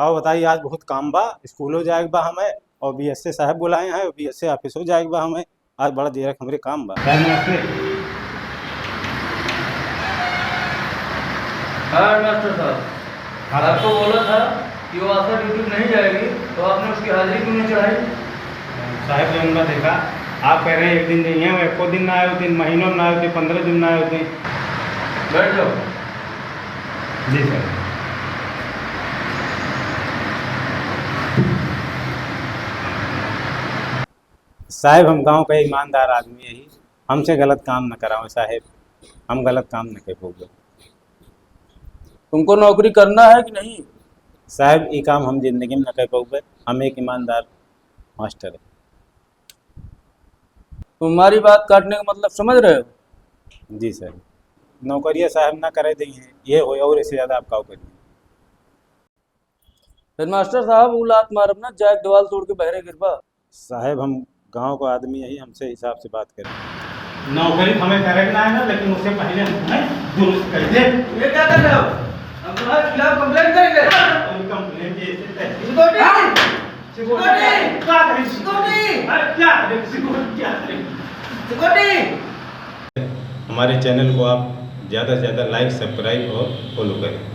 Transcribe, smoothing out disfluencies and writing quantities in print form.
का बताइए आज बहुत काम बा, स्कूलो जाए बा हमें और बीएसए साहब बुलाए हैं और बीएसए ऑफिसो जाए बा हमें। आज बड़ा देर हमरे काम बा। नमस्ते। हाँ मास्टर साहब, आपको बोला था कि वो आशा ड्यूटी नहीं जाएगी, तो आपने उसकी हाजिरी क्यों नहीं चढ़ाई? साहब जो उनका देखा, आप कह रहे हैं एक दिन नहीं है, वो एको दिन ना आए होते, महीनों में ना आए होते, 15 दिन ना आए होते। बैठ जाओ। जी सर। साहब हम गांव का ईमानदार आदमी है, हमसे गलत काम न कराओ साहब, हम गलत काम न कर पाओगे। तुमको नौकरी करना है कि नहीं? साहब ये काम हम जिंदगी में न कर पाओगे, हम एक ईमानदार मास्टर है। तुम्हारी बात काटने का मतलब समझ रहे हो? जी सर, नौकरिया साहब ना करे देंगे, ये हो और इससे ज़्यादा आप काउ करिए। हेडमास्टर साहब वो लात मारब ना, जाए दीवार तोड़ के बहरे गिरबा। साहब हम गांव का आदमी है, हमसे हिसाब से बात करें। नौकरी हमें करेक्ट ना है ना, लेकिन उससे पहले हमें दुरुस्त कर दे। ये क्या कर रहे हो? हम तुम्हारे खिलाफ कंप्लेंट करेंगे। कंप्लेंट हमारे चैनल को आप ज़्यादा से ज़्यादा लाइक, सब्सक्राइब और फॉलो करें।